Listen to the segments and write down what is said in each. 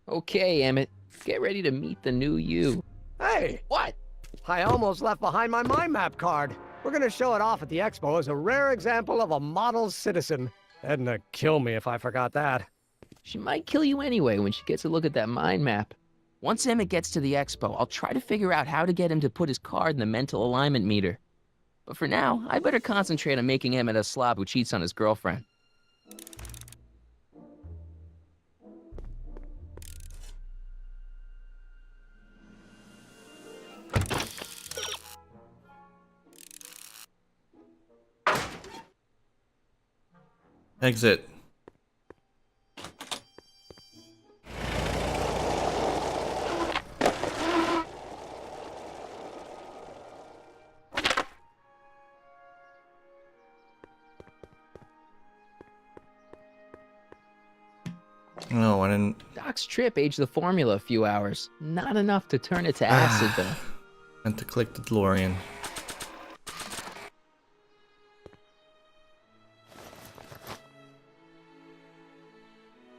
Okay, Emmett. Get ready to meet the new you. Hey, What? I almost left behind my mind map card. We're gonna show it off at the expo as a rare example of a model citizen. Edna kill me if I forgot that. She might kill you anyway when she gets a look at that mind map. Once Emmett gets to the expo, I'll try to figure out how to get him to put his card in the mental alignment meter. But for now, I better concentrate on making Emmett a slob who cheats on his girlfriend. Exit. No, I didn't. Doc's trip aged the formula a few hours. Not enough to turn it to acid, though. Meant to click the DeLorean.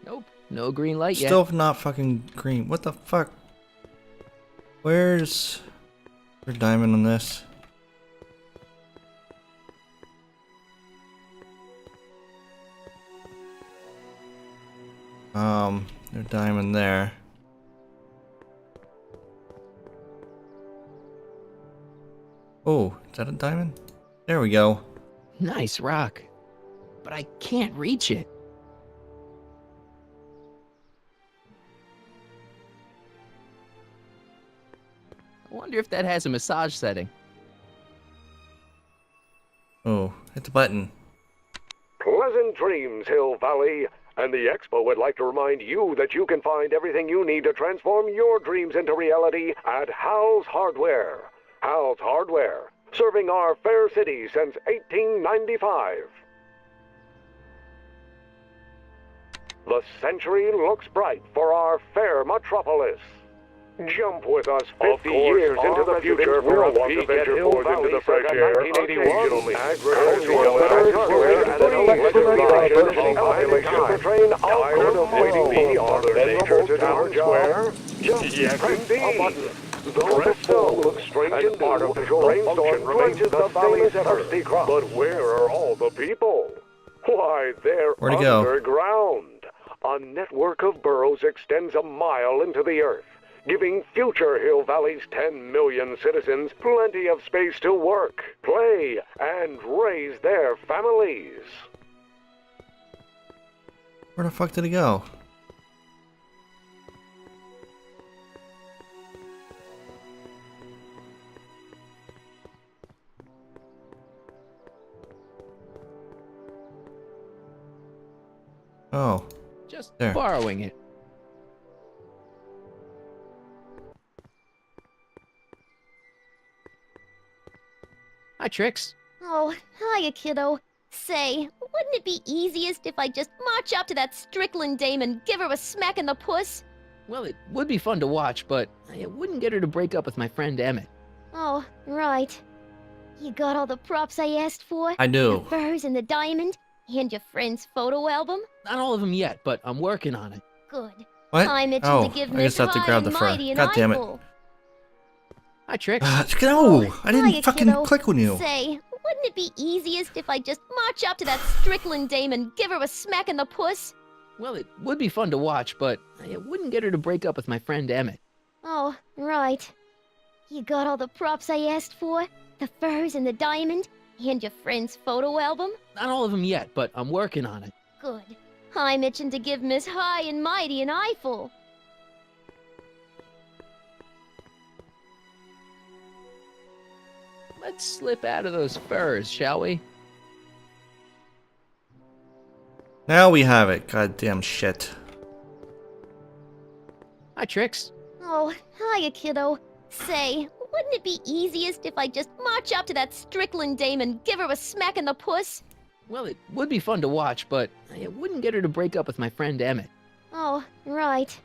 Nope, no green light yet. Still not fucking green. What the fuck? Where's diamond on this? There's diamond there. Oh, is that a diamond? There we go. Nice rock. But I can't reach it. I wonder if that has a massage setting. Oh, hit the button. Pleasant dreams, Hill Valley. And the Expo would like to remind you that you can find everything you need to transform your dreams into reality at Hal's Hardware. Hal's Hardware, serving our fair city since 1895. The century looks bright for our fair metropolis. Jump with us 50 years into the future for a peek at Hill Valley into the fresh air. 1981, agricultural hardware and electric train awaiting me on the Nature's Town Square. Just press a button. Though the stone looks strange and part of the rainstorm remains the valley's thirsty crop. But where are all the people? Why, they're Where'd he go? underground. A network of burrows extends a mile into the earth, giving future Hill Valley's 10 million citizens plenty of space to work, play, and raise their families. Where the fuck did he go? Oh, Just there. borrowing it. Hi, Trix. Oh, hiya, kiddo. Say, wouldn't it be easiest if I just march up to that Strickland dame and give her a smack in the puss? Well, it would be fun to watch, but it wouldn't get her to break up with my friend Emmett. Oh, right. You got all the props I asked for? I do. The furs and the diamond? And your friend's photo album? Not all of them yet, but I'm working on it. Good. What? I'm itching Oh, to give I Miss guess I have to High grab and the fur. Mighty an God damn it. eyeful. Hi, Trix. No! I didn't Hiya, fucking kiddo. click on you. Say, wouldn't it be easiest if I just march up to that Strickland dame and give her a smack in the puss? Well, it would be fun to watch, but it wouldn't get her to break up with my friend Emmett. Oh, right. You got all the props I asked for? The furs and the diamond? And your friend's photo album? Not all of them yet, but I'm working on it. Good. I'm itching to give Miss High and Mighty an eyeful. Let's slip out of those furs, shall we? Now we have it. Goddamn shit. Hi, Trix. Oh, hiya, kiddo. Say, wouldn't it be easiest if I just march up to that Strickland dame and give her a smack in the puss? Well, it would be fun to watch, but it wouldn't get her to break up with my friend Emmett. Oh, right.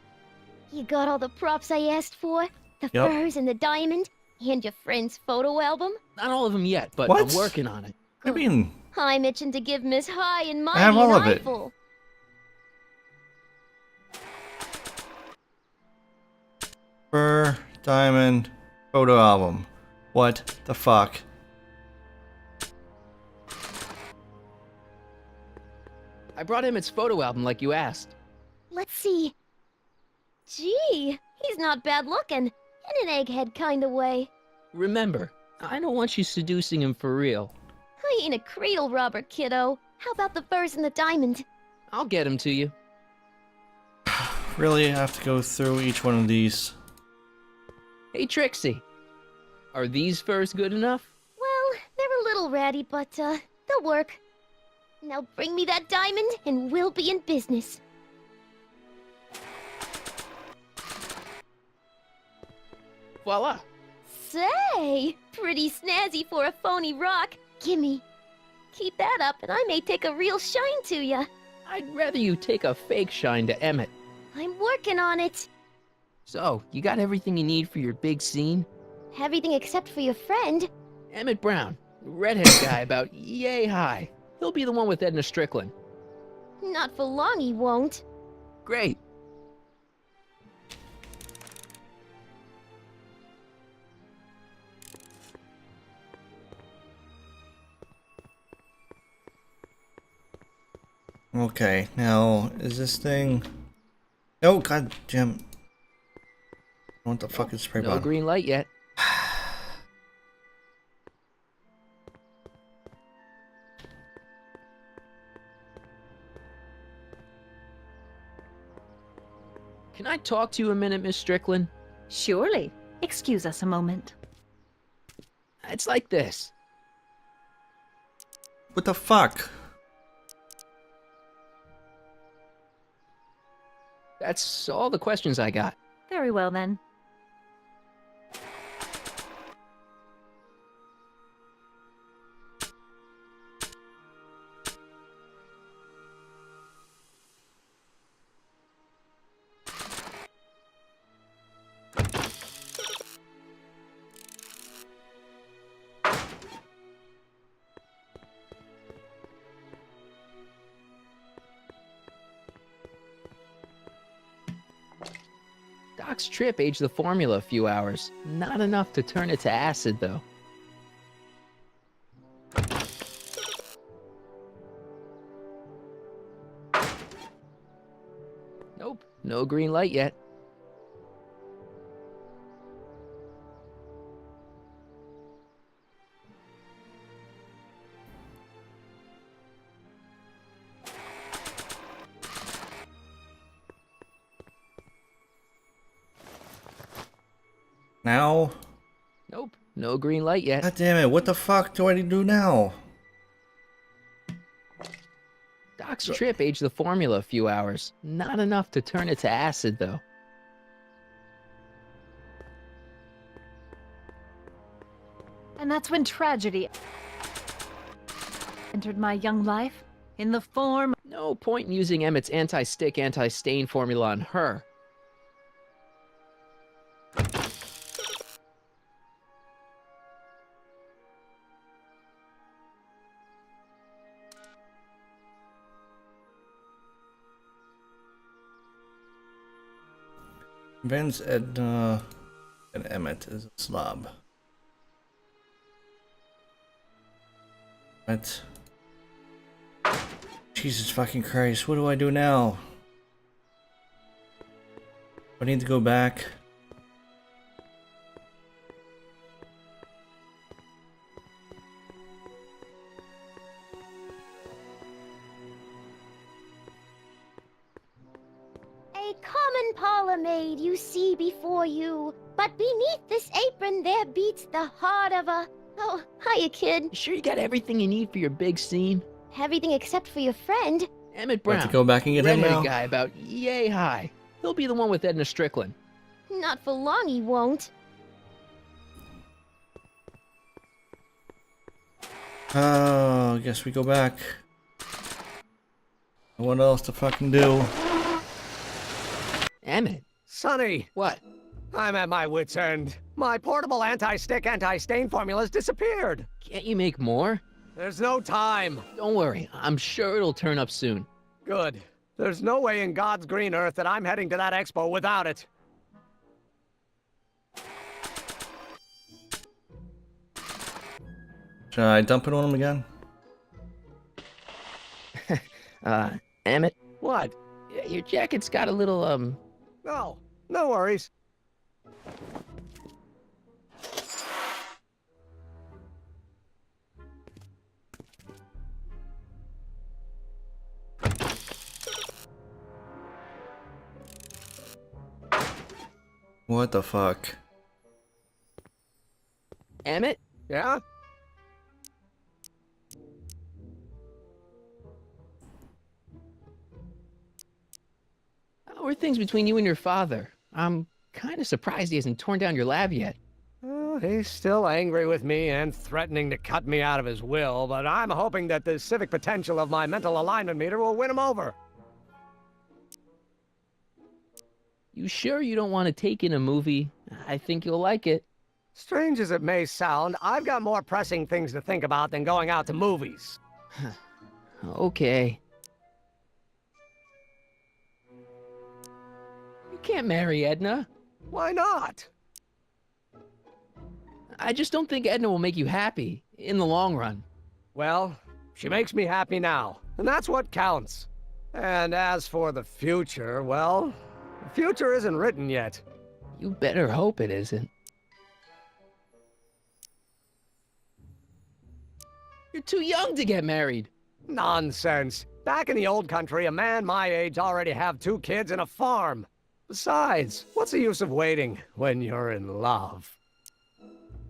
You got all the props I asked for? The Yep. furs and the diamond? And your friend's photo album? Not all of them yet, but What? I'm working on it. What do you mean? I'm itching to give Miss High and Mighty have all an of it. eyeful. Diamond photo album. What the fuck? I brought Emmett's photo album like you asked. Let's see. Gee, he's not bad looking. In an egghead kind of way. Remember, I don't want you seducing him for real. I ain't a cradle robber, kiddo. How about the furs and the diamond? I'll get him to you. Really have to go through each one of these. Hey, Trixie. Are these furs good enough? Well, they're a little ratty, but, they'll work. Now bring me that diamond, and we'll be in business. Voila. Say, pretty snazzy for a phony rock. Gimme. Keep that up, and I may take a real shine to ya. I'd rather you take a fake shine to Emmett. I'm working on it. So, you got everything you need for your big scene? Everything except for your friend. Emmett Brown, redheaded guy about yay high. He'll be the one with Edna Strickland. Not for long, he won't. Great. Okay, now is this thing? Oh god damn! What the fuck is spray No bottle? green light yet. Can I talk to you a minute, Miss Strickland? Surely. Excuse us a moment. It's like this. What the fuck? That's all the questions I got. Very well then. Doc's trip aged the formula a few hours. Not enough to turn it to acid, though. Nope, no green light yet. Now? Nope, no green light yet. God damn it! What the fuck do I do now? Doc's trip aged the formula a few hours. Not enough to turn it to acid, though. And that's when tragedy entered my young life in the form. No point in using Emmett's anti-stick, anti-stain formula on her. Vince, Edna, and Emmett is a slob. What? Jesus fucking Christ, what do I do now? I need to go back. A common parlor maid you see before you, but beneath this apron there beats the heart of a... Oh, hiya, kid. You sure you got everything you need for your big scene? Everything except for your friend. Emmett I have Brown, to go back and get him redheaded now. guy about yay high. He'll be the one with Edna Strickland. Not for long, he won't. Oh, I guess we go back. What else to fucking do? Emmett, Sonny, what? I'm at my wit's end. My portable anti-stick, anti-stain formula's disappeared. Can't you make more? There's no time. Don't worry, I'm sure it'll turn up soon. Good. There's no way in God's green earth that I'm heading to that expo without it. Should I dump it on him again? Emmett, What? your jacket's got a little, No, no worries. What the fuck? Emmett? Yeah? How are things between you and your father? I'm kind of surprised he hasn't torn down your lab yet. He's still angry with me and threatening to cut me out of his will, but I'm hoping that the civic potential of my mental alignment meter will win him over. You sure you don't want to take in a movie? I think you'll like it. Strange as it may sound, I've got more pressing things to think about than going out to movies. Okay. You can't marry Edna. Why not? I just don't think Edna will make you happy in the long run. Well, she makes me happy now, and that's what counts. And as for the future, well, the future isn't written yet. You better hope it isn't. You're too young to get married. Nonsense. Back in the old country, a man my age already have 2 kids and a farm. Besides, what's the use of waiting when you're in love?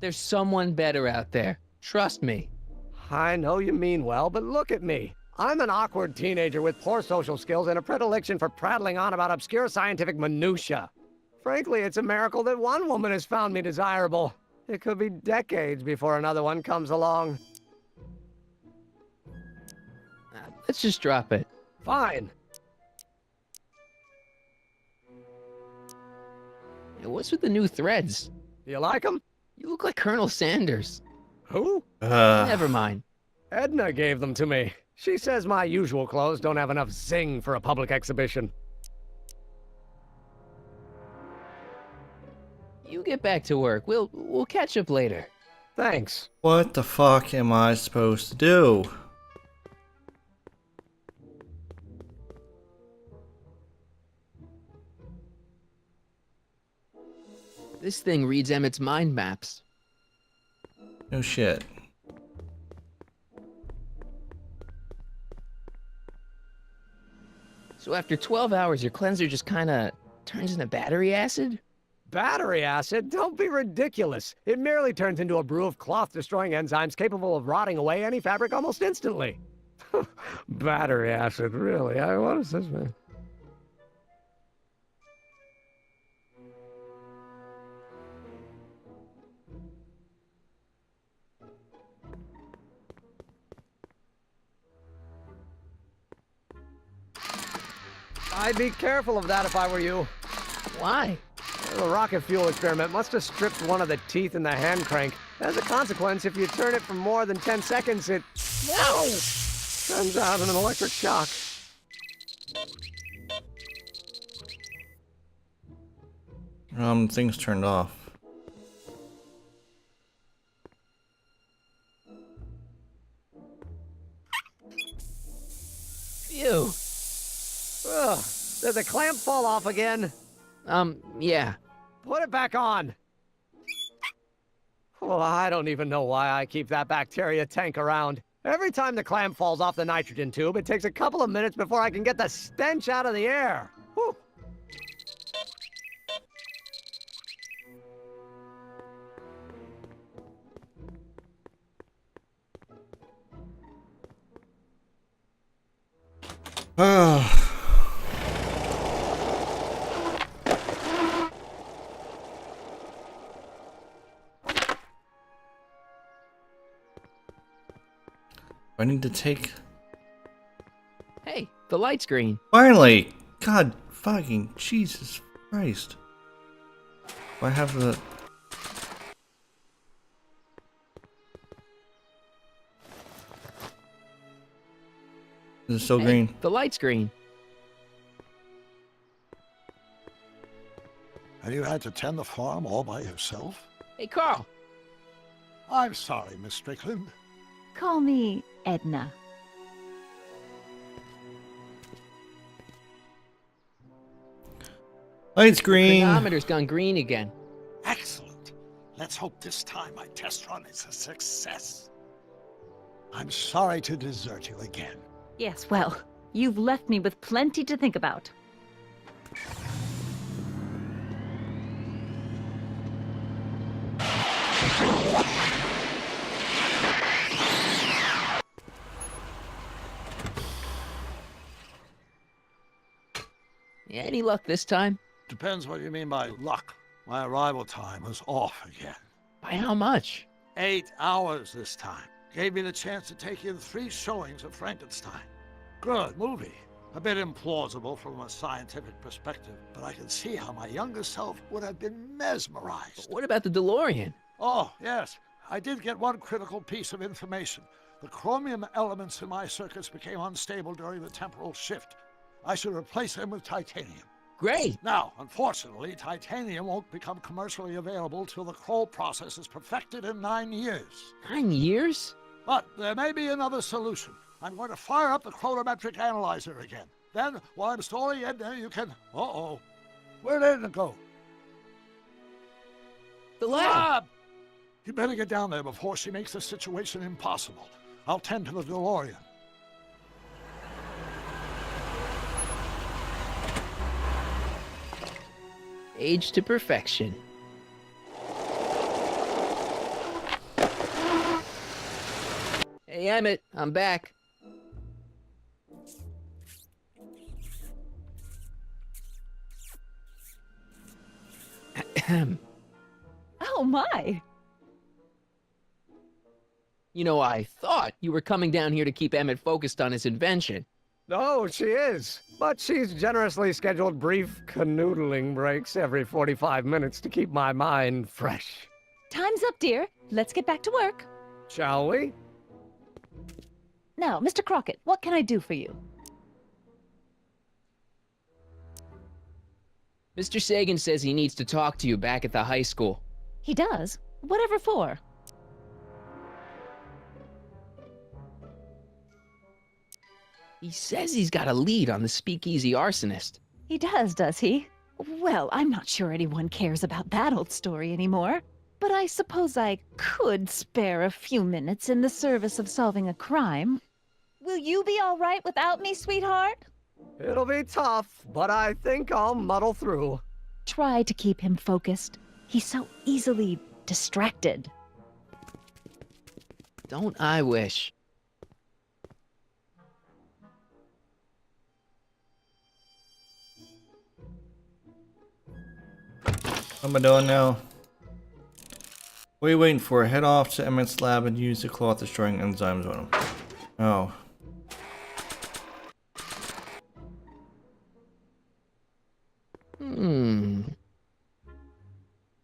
There's someone better out there. Trust me. I know you mean well, but look at me. I'm an awkward teenager with poor social skills and a predilection for prattling on about obscure scientific minutiae. Frankly, it's a miracle that one woman has found me desirable. It could be decades before another one comes along. Let's just drop it. Fine. Hey, what's with the new threads? You like them? You look like Colonel Sanders. Who? Never mind. Edna gave them to me. She says my usual clothes don't have enough zing for a public exhibition. You get back to work. We'll catch up later. Thanks. What the fuck am I supposed to do? This thing reads Emmett's mind maps. No shit. So after 12 hours, your cleanser just kinda turns into battery acid? Battery acid? Don't be ridiculous. It merely turns into a brew of cloth-destroying enzymes capable of rotting away any fabric almost instantly. Battery acid, really? What is this, man? I'd be careful of that if I were you. Why? The rocket fuel experiment must have stripped one of the teeth in the hand crank. As a consequence, if you turn it for more than 10 seconds, it... Ow! Sends out an electric shock. Things turned off. Ew. Ugh. Did the clamp fall off again? Yeah. Put it back on. Oh, I don't even know why I keep that bacteria tank around. Every time the clamp falls off the nitrogen tube, it takes a couple of minutes before I can get the stench out of the air. Whew. I need to take... Hey, the light screen. Finally! God fucking Jesus Christ. Do I have the... Is it still Hey, green? the light screen. And you had to tend the farm all by yourself? Hey, Carl. I'm sorry, Miss Strickland. Call me Edna. Lights green. Chronometer's gone green again. Excellent. Let's hope this time my test run is a success. I'm sorry to desert you again. Yes, well, you've left me with plenty to think about. Any luck this time? Depends what you mean by luck. My arrival time was off again. By how much? 8 hours this time. Gave me the chance to take in 3 showings of Frankenstein. Good movie. A bit implausible from a scientific perspective, but I can see how my younger self would have been mesmerized. What about the DeLorean? Oh, yes. I did get one critical piece of information. The chromium elements in my circuits became unstable during the temporal shift. I should replace them with titanium. Great. Now, unfortunately, titanium won't become commercially available till the Kroll process is perfected in 9 years. 9 years? But there may be another solution. I'm going to fire up the chronometric analyzer again. Then, while I'm stalling Edna, you can... Uh-oh. Where did Edna go? The lab! You better get down there before she makes the situation impossible. I'll tend to the DeLorean. Age to perfection. Hey, Emmett, I'm back. Oh my! You know, I thought you were coming down here to keep Emmett focused on his invention. Oh, she is. But she's generously scheduled brief canoodling breaks every 45 minutes to keep my mind fresh. Time's up, dear. Let's get back to work. Shall we? Now, Mr. Crockett, what can I do for you? Mr. Sagan says he needs to talk to you back at the high school. He does? Whatever for? He says he's got a lead on the speakeasy arsonist. He does he? Well, I'm not sure anyone cares about that old story anymore. But I suppose I could spare a few minutes in the service of solving a crime. Will you be all right without me, sweetheart? It'll be tough, but I think I'll muddle through. Try to keep him focused. He's so easily distracted. Don't I wish? What am I doing now? What are you waiting for? Head off to Emmett's lab and use the cloth destroying enzymes on him. Oh.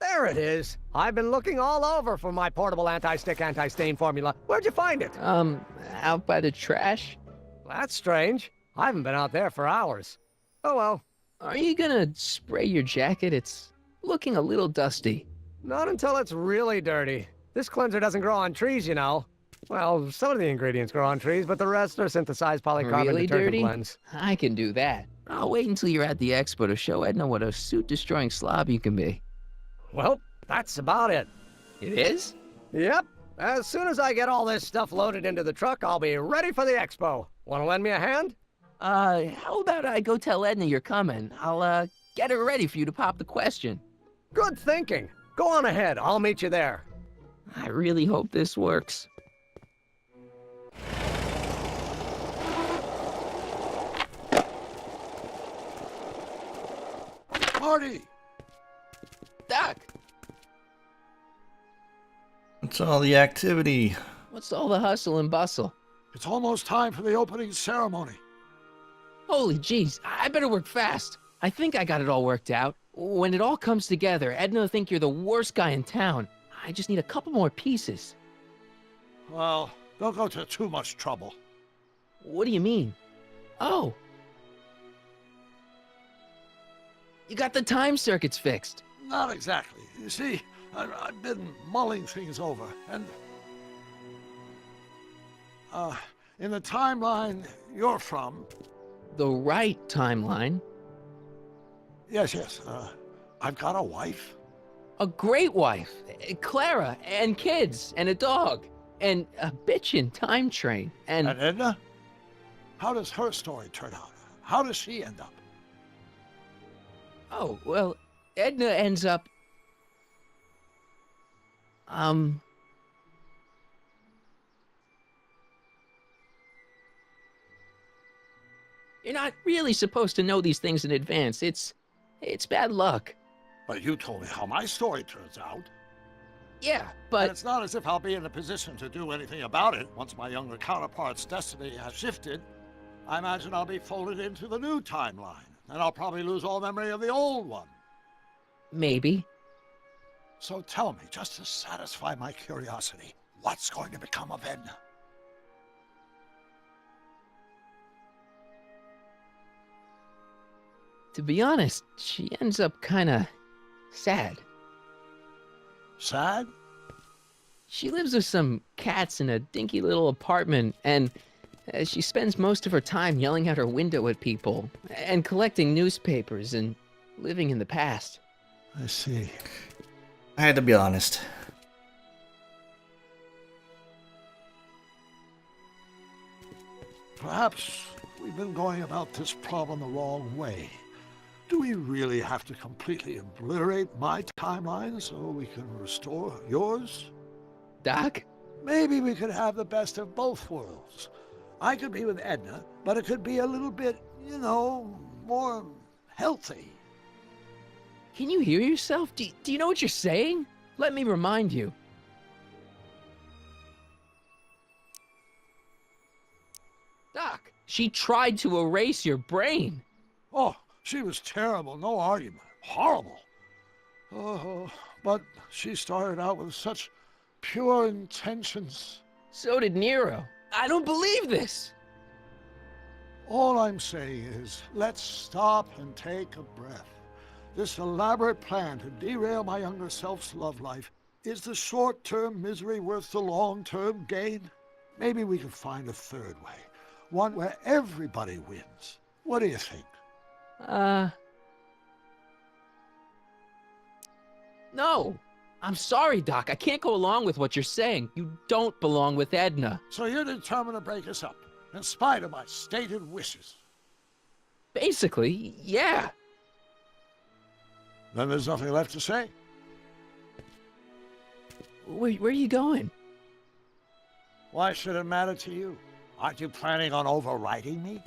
There it is. I've been looking all over for my portable anti-stick, anti-stain formula. Where'd you find it? Out by the trash? That's strange. I haven't been out there for hours. Oh well. Are you gonna spray your jacket? It's looking a little dusty. Not until it's really dirty. This cleanser doesn't grow on trees, you know. Well, some of the ingredients grow on trees, but the rest are synthesized polycarbonate Really detergent dirty? blends. I can do that. I'll wait until you're at the expo to show Edna what a suit-destroying slob you can be. Well, that's about it. It is? Yep. As soon as I get all this stuff loaded into the truck, I'll be ready for the expo. Want to lend me a hand? How about I go tell Edna you're coming? I'll, get her ready for you to pop the question. Good thinking. Go on ahead. I'll meet you there. I really hope this works. Marty! Doc! What's all the activity? What's all the hustle and bustle? It's almost time for the opening ceremony. Holy jeez, I better work fast. I think I got it all worked out. When it all comes together, Edna will think you're the worst guy in town. I just need a couple more pieces. Well, don't go to too much trouble. What do you mean? Oh. You got the time circuits fixed. Not exactly. You see, I've been mulling things over, and... In the timeline you're from... The right timeline. Yes, I've got a wife. A great wife, Clara, and kids, and a dog, and a bitchin' time train, And Edna? How does her story turn out? How does she end up? Oh, well, Edna ends up... You're not really supposed to know these things in advance. It's bad luck. But you told me how my story turns out. Yeah, And but... it's not as if I'll be in a position to do anything about it once my younger counterpart's destiny has shifted. I imagine I'll be folded into the new timeline, and I'll probably lose all memory of the old one. Maybe. So tell me, just to satisfy my curiosity, what's going to become of Edna? To be honest, she ends up kinda sad. Sad? She lives with some cats in a dinky little apartment, and she spends most of her time yelling out her window at people, and collecting newspapers, and living in the past. I see. I had to be honest. Perhaps we've been going about this problem the wrong way. Do we really have to completely obliterate my timeline so we can restore yours? Doc? Maybe we could have the best of both worlds. I could be with Edna, but it could be a little bit, more healthy. Can you hear yourself? Do you know what you're saying? Let me remind you. Doc, she tried to erase your brain. Oh, she was terrible, no argument. Horrible. Oh, but she started out with such pure intentions. So did Nero. I don't believe this. All I'm saying is, let's stop and take a breath. This elaborate plan to derail my younger self's love life, is the short-term misery worth the long-term gain? Maybe we could find a third way. One where everybody wins. What do you think? No. I'm sorry, Doc. I can't go along with what you're saying. You don't belong with Edna. So you're determined to break us up, in spite of my stated wishes? Basically, yeah. Then there's nothing left to say. Where are you going? Why should it matter to you? Aren't you planning on overriding me?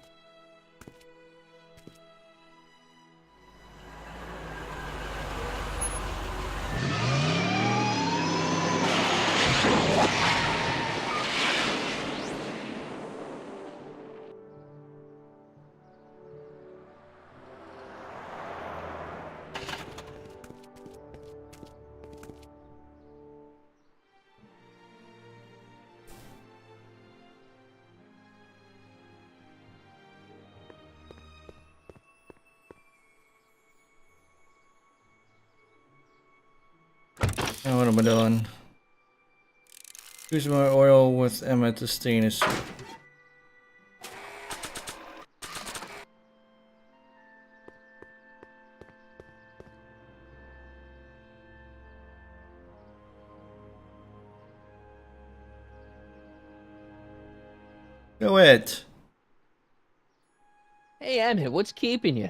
Now what am I doing? Use my oil with Emmett to stain his suit. Do it! Hey, Emmett, what's keeping you?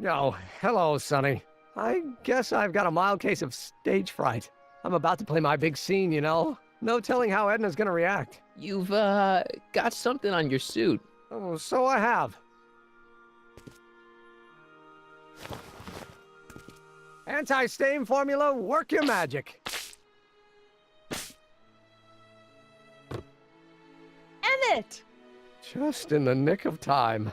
Oh, hello, Sonny. I guess I've got a mild case of stage fright. I'm about to play my big scene, No telling how Edna's gonna react. You've, got something on your suit. Oh, so I have. Anti-stain formula, work your magic. Emmett! Just in the nick of time.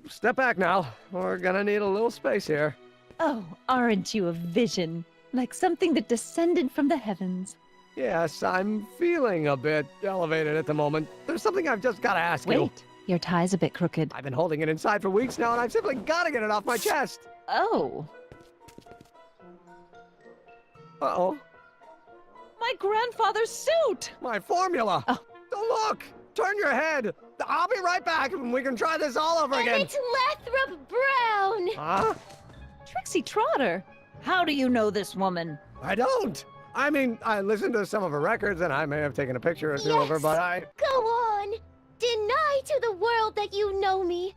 Step back now. We're gonna need a little space here. Oh, aren't you a vision? Like something that descended from the heavens. Yes, I'm feeling a bit elevated at the moment. There's something I've just gotta ask you. Wait, your tie's a bit crooked. I've been holding it inside for weeks now, and I've simply gotta get it off my chest. Oh, Uh-oh. my grandfather's suit! My formula! Oh, Don't look! Turn your head! I'll be right back and we can try this all over again. Emmett Brown! Huh? Trixie Trotter, how do you know this woman? I don't! I mean, I listened to some of her records and I may have taken a picture or two of her, Yes. but I... Go on! Deny to the world that you know me.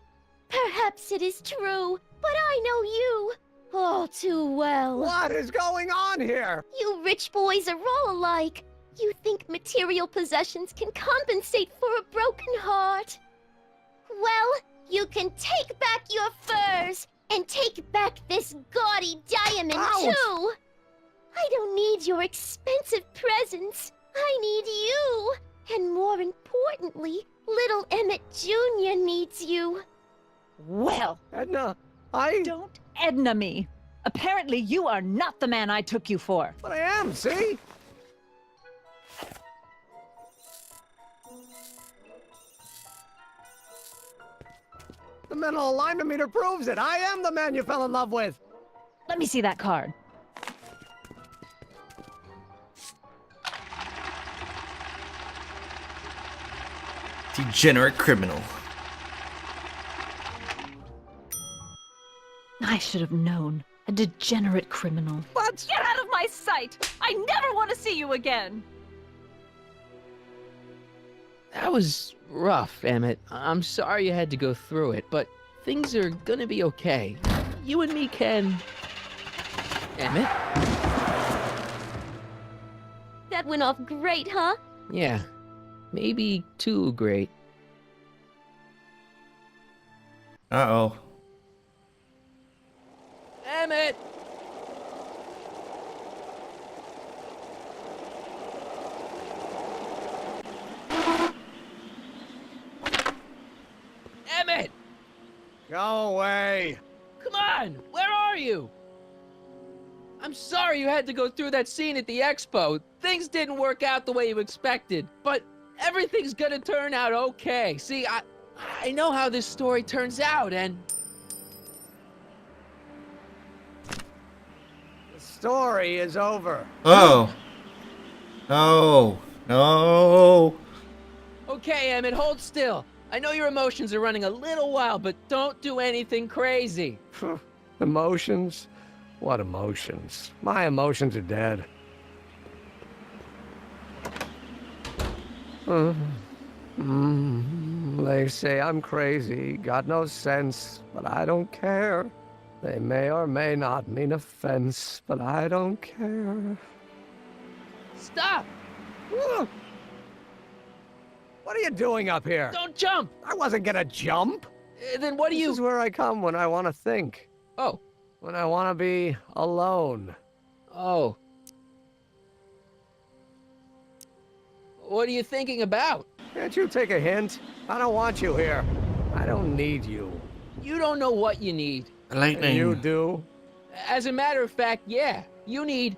Perhaps it is true, but I know you all too well. What is going on here? You rich boys are all alike. You think material possessions can compensate for a broken heart. Well, you can take back your furs and take back this gaudy diamond Ouch! too. I don't need your expensive presents. I need you. And more importantly, little Emmett Jr. needs you. Well, Edna, I... don't Edna me. Apparently you are not the man I took you for. But I am, see? The mental alignment meter proves it. I am the man you fell in love with. Let me see that card. Degenerate criminal. I should have known. A degenerate criminal. What? Get out of my sight! I never want to see you again! That was rough, Emmett. I'm sorry you had to go through it, but things are gonna be okay. You and me can... Emmett? That went off great, huh? Yeah. Maybe too great. Uh-oh. Emmett! Emmett! Go away. Come on! Where are you? I'm sorry you had to go through that scene at the expo. Things didn't work out the way you expected, but everything's gonna turn out okay. See, I know how this story turns out, and... The story is over. Oh. No. No. Okay, Emmett, hold still. I know your emotions are running a little wild, but don't do anything crazy. Emotions? What emotions? My emotions are dead. They say I'm crazy, got no sense, but I don't care. They may or may not mean offense, but I don't care. Stop! What are you doing up here? Don't jump! I wasn't gonna jump. Then what do This you... is where I come when I want to think. Oh. When I want to be alone. Oh. What are you thinking about? Can't you take a hint? I don't want you here. I don't need you. You don't know what you need. Lightning. And you do? As a matter of fact, yeah. You need...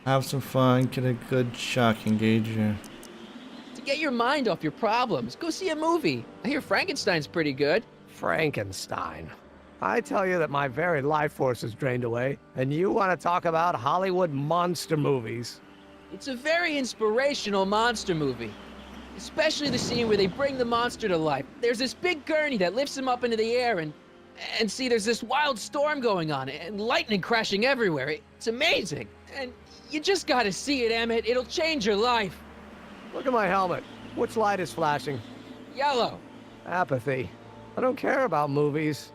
Have some fun, get a good shock engager. to get your mind off your problems. Go see a movie. I hear Frankenstein's pretty good. Frankenstein. I tell you that my very life force is drained away, and you want to talk about Hollywood monster movies. It's a very inspirational monster movie. Especially the scene where they bring the monster to life. There's this big gurney that lifts him up into the air and see, there's this wild storm going on and lightning crashing everywhere. It's amazing. And you just gotta see it, Emmett. It'll change your life. Look at my helmet. Which light is flashing? Yellow. Apathy. I don't care about movies.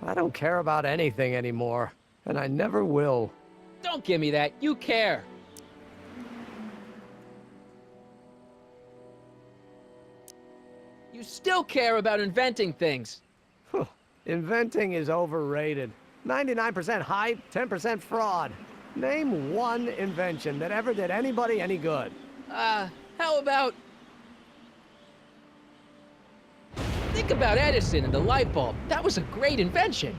I don't care about anything anymore. And I never will. Don't give me that. You care. You still care about inventing things. Inventing is overrated. 99% hype, 10% fraud. Name one invention that ever did anybody any good. How about... Think about Edison and the light bulb. That was a great invention.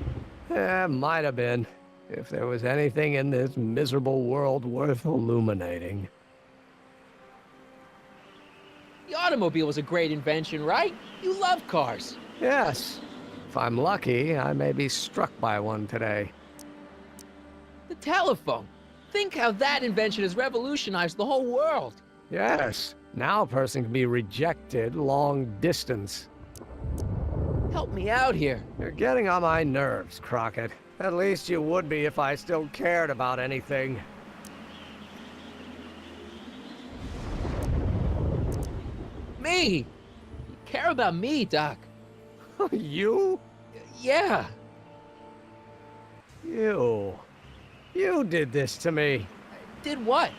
Might have been. If there was anything in this miserable world worth illuminating. The automobile was a great invention, right? You love cars. Yes. If I'm lucky, I may be struck by one today. The telephone. think how that invention has revolutionized the whole world. Yes. Now a person can be rejected long distance. Help me out here. You're getting on my nerves, Crockett. At least you would be if I still cared about anything. Me? You care about me, Doc. You? Yeah. You did this to me. Did what?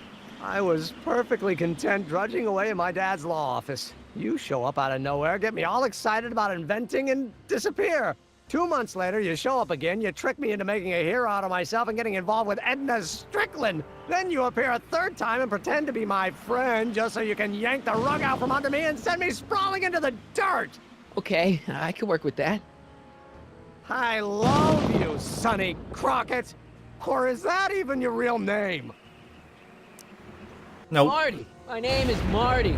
I was perfectly content drudging away in my dad's law office. You show up out of nowhere, get me all excited about inventing, and disappear. 2 months later, you show up again, you trick me into making a hero out of myself and getting involved with Edna Strickland. Then you appear a third time and pretend to be my friend just so you can yank the rug out from under me and send me sprawling into the dirt. Okay, I can work with that. I love you, Sonny Crockett. Or is that even your real name? No. Marty. My name is Marty.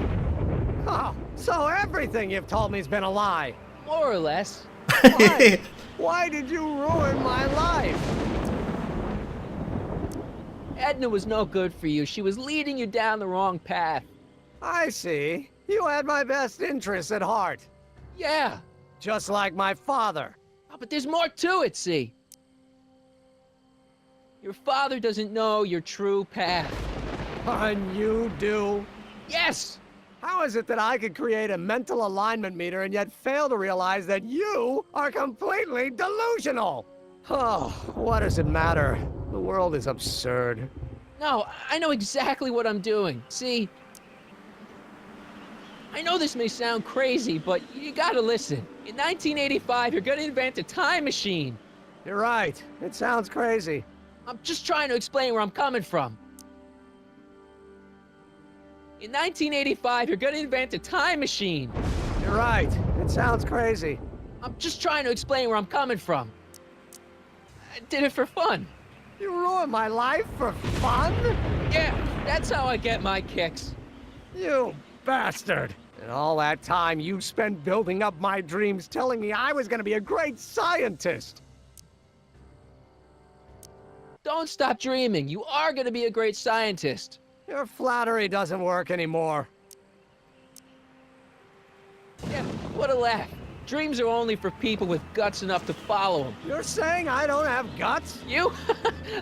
Oh, so everything you've told me's been a lie. More or less. Why? Why did you ruin my life? Edna was no good for you. She was leading you down the wrong path. I see. You had my best interests at heart. Yeah. Just like my father. Oh, but there's more to it, see? Your father doesn't know your true path. And you do? Yes! How is it that I could create a mental alignment meter and yet fail to realize that you are completely delusional? Oh, what does it matter? The world is absurd. No, I know exactly what I'm doing. See? I know this may sound crazy, but you gotta listen. In 1985, you're gonna invent a time machine. You're right. It sounds crazy. I'm just trying to explain where I'm coming from. In 1985, you're gonna invent a time machine. You're right. It sounds crazy. I'm just trying to explain where I'm coming from. I did it for fun. You ruined my life for fun? Yeah, that's how I get my kicks. You bastard. And all that time you spent building up my dreams, telling me I was gonna be a great scientist. Don't stop dreaming. You are gonna be a great scientist. Your flattery doesn't work anymore. Yeah, what a laugh. Dreams are only for people with guts enough to follow them. You're saying I don't have guts? You?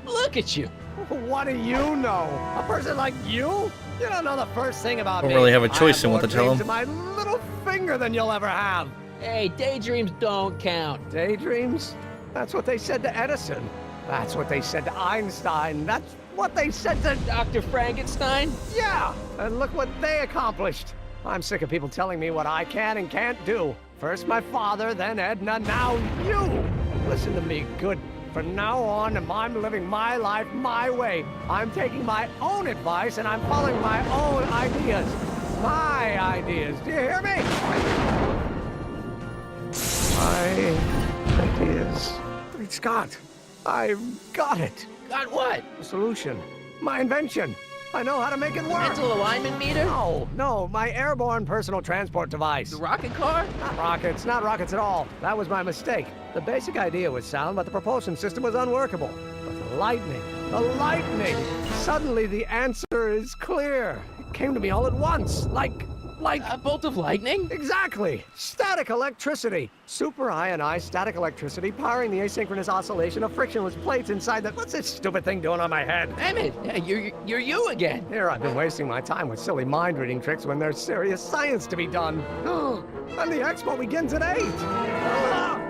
Look at you. What do you know? A person like you? You don't know the first thing about me. Don't really have a choice in what to I have tell more him. dreams in my little finger than you'll ever have. Hey, daydreams don't count. Daydreams? That's what they said to Edison. That's what they said to Einstein. That's what they said to... Dr. Frankenstein? Yeah! And look what they accomplished. I'm sick of people telling me what I can and can't do. First my father, then Edna, now you! Listen to me, good. From now on, I'm living my life my way. I'm taking my own advice and I'm following my own ideas. My ideas. Do you hear me? My ideas. Great Scott. I've got it. Got what? The solution. My invention. I know how to make it work. Mental alignment meter? No, my airborne personal transport device. The rocket car? Not rockets at all. That was my mistake. The basic idea was sound, but the propulsion system was unworkable. But the lightning. Suddenly the answer is clear. It came to me all at once, like... A bolt of lightning? Exactly! Static electricity! Super ionized static electricity powering the asynchronous oscillation of frictionless plates inside the... What's this stupid thing doing on my head? Emmett, you're you again. Here I've been wasting my time with silly mind-reading tricks when there's serious science to be done. And the expo begins at 8!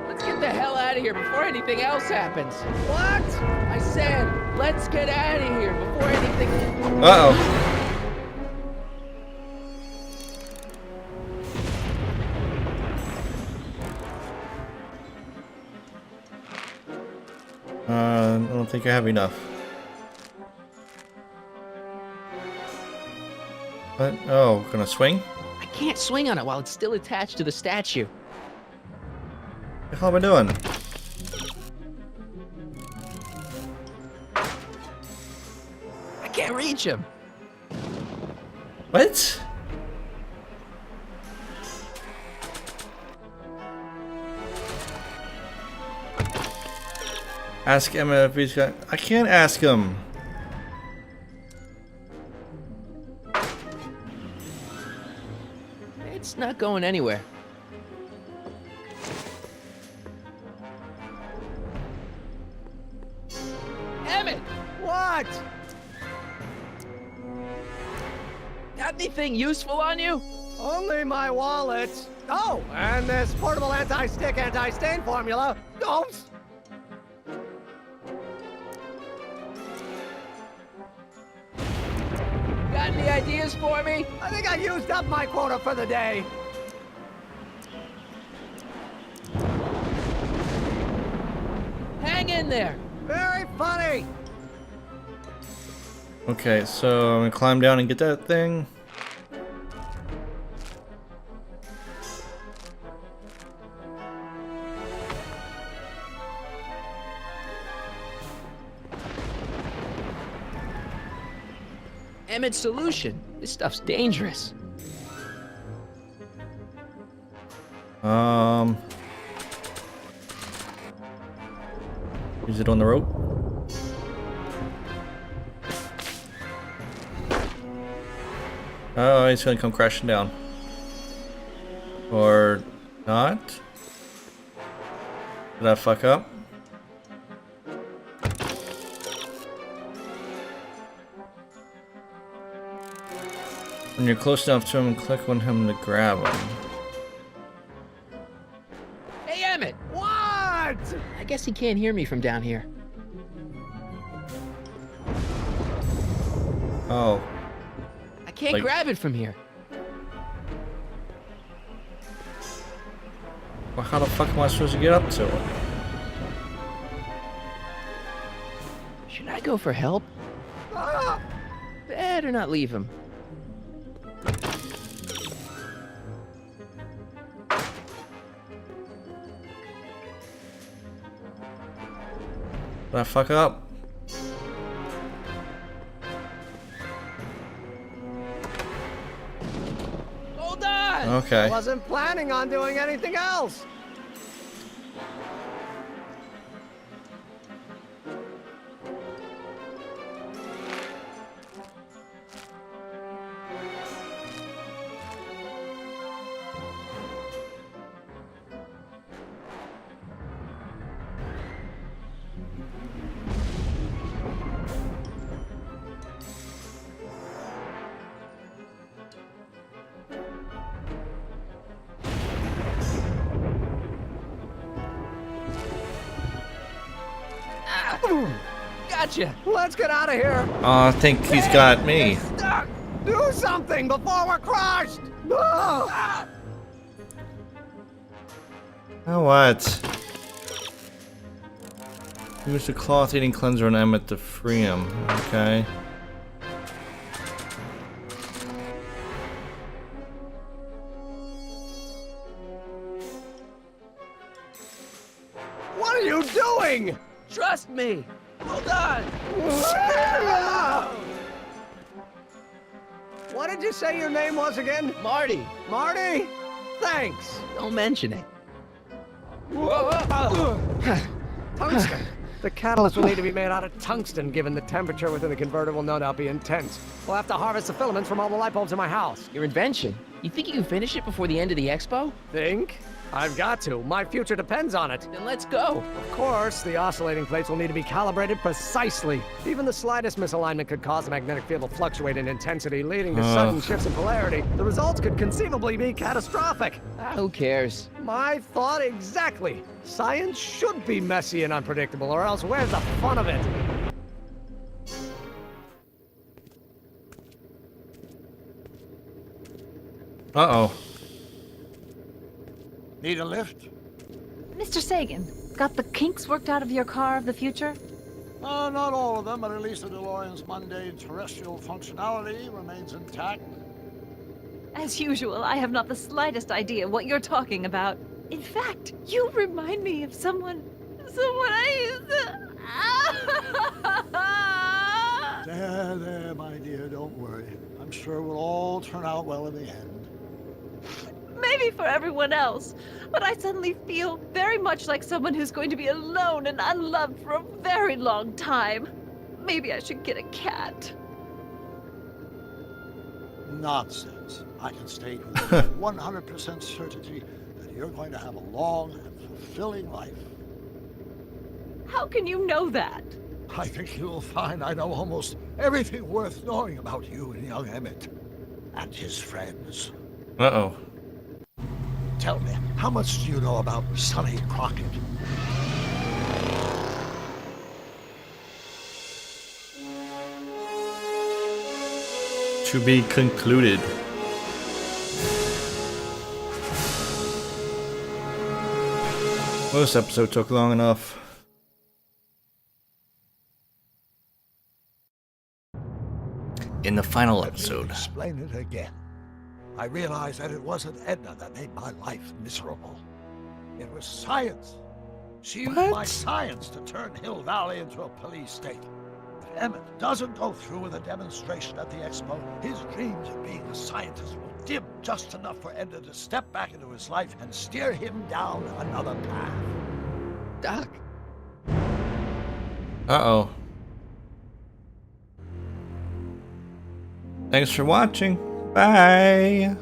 Let's get the hell out of here before anything else happens. What? I said, let's get out of here before anything... Uh-oh. I don't think I have enough. What? Oh, gonna swing? I can't swing on it while it's still attached to the statue. What the hell am I doing? I can't reach him. What? Ask Emmett if he's got... I can't ask him. not going anywhere. Emmett! What? Got anything useful on you? Only my wallet. Oh, and this portable anti-stick, anti-stain formula. Oops. Got any ideas for me? I think I used up my quota for the day. Hang in there. Very funny. Okay, so I'm gonna climb down and get that thing. Emmett's solution. This stuff's dangerous. Use it on the rope. Oh, he's gonna come crashing down. Or not? Did I fuck up? When you're close enough to him, click on him to grab him. Hey, Emmett! What? I guess he can't hear me from down here. Oh. I can't Like- grab it from here. Well, how the fuck am I supposed to get up to it? Should I go for help? Ah! Better not leave him. Did I fuck up? Hold on! Okay. Wasn't planning on doing anything else. Gotcha! Let's get out of here. Oh, I think he's got me. Stuck. Do something before we're crushed. Ah! Now what? Use the cloth eating cleanser on Emmett to free him. Okay. What are you doing? Trust me! Hold on! What did you say your name was again? Marty! Marty? Thanks. Don't mention it. Tungsten. The catalyst will need to be made out of tungsten, given the temperature within the converter will no doubt be intense. We'll have to harvest the filaments from all the light bulbs in my house. Your invention. You think you can finish it before the end of the expo? Think? I've got to. My future depends on it. Then let's go. Of course, the oscillating plates will need to be calibrated precisely. Even the slightest misalignment could cause the magnetic field to fluctuate in intensity, leading to sudden shifts in polarity. The results could conceivably be catastrophic. Who cares? My thought exactly. Science should be messy and unpredictable, or else where's the fun of it? Uh-oh. Need a lift? Mr. Sagan, got the kinks worked out of your car of the future? Not all of them, but at least the DeLorean's mundane terrestrial functionality remains intact. As usual, I have not the slightest idea what you're talking about. In fact, you remind me of someone I used to... There, my dear, don't worry. I'm sure we'll all turn out well in the end. Maybe for everyone else, but I suddenly feel very much like someone who's going to be alone and unloved for a very long time. Maybe I should get a cat. Nonsense. I can state with 100% certainty that you're going to have a long and fulfilling life. How can you know that? I think you'll find I know almost everything worth knowing about you and young Emmett. And his friends. Uh-oh. Tell me, how much do you know about Sonny Crockett? To be concluded. Well, this episode took long enough. In the final episode. Explain it again. I realized that it wasn't Edna that made my life miserable. It was science. She used my science to turn Hill Valley into a police state. If Emmett doesn't go through with a demonstration at the expo, his dreams of being a scientist will dim just enough for Edna to step back into his life and steer him down another path. Doc. Uh-oh. Thanks for watching. Bye.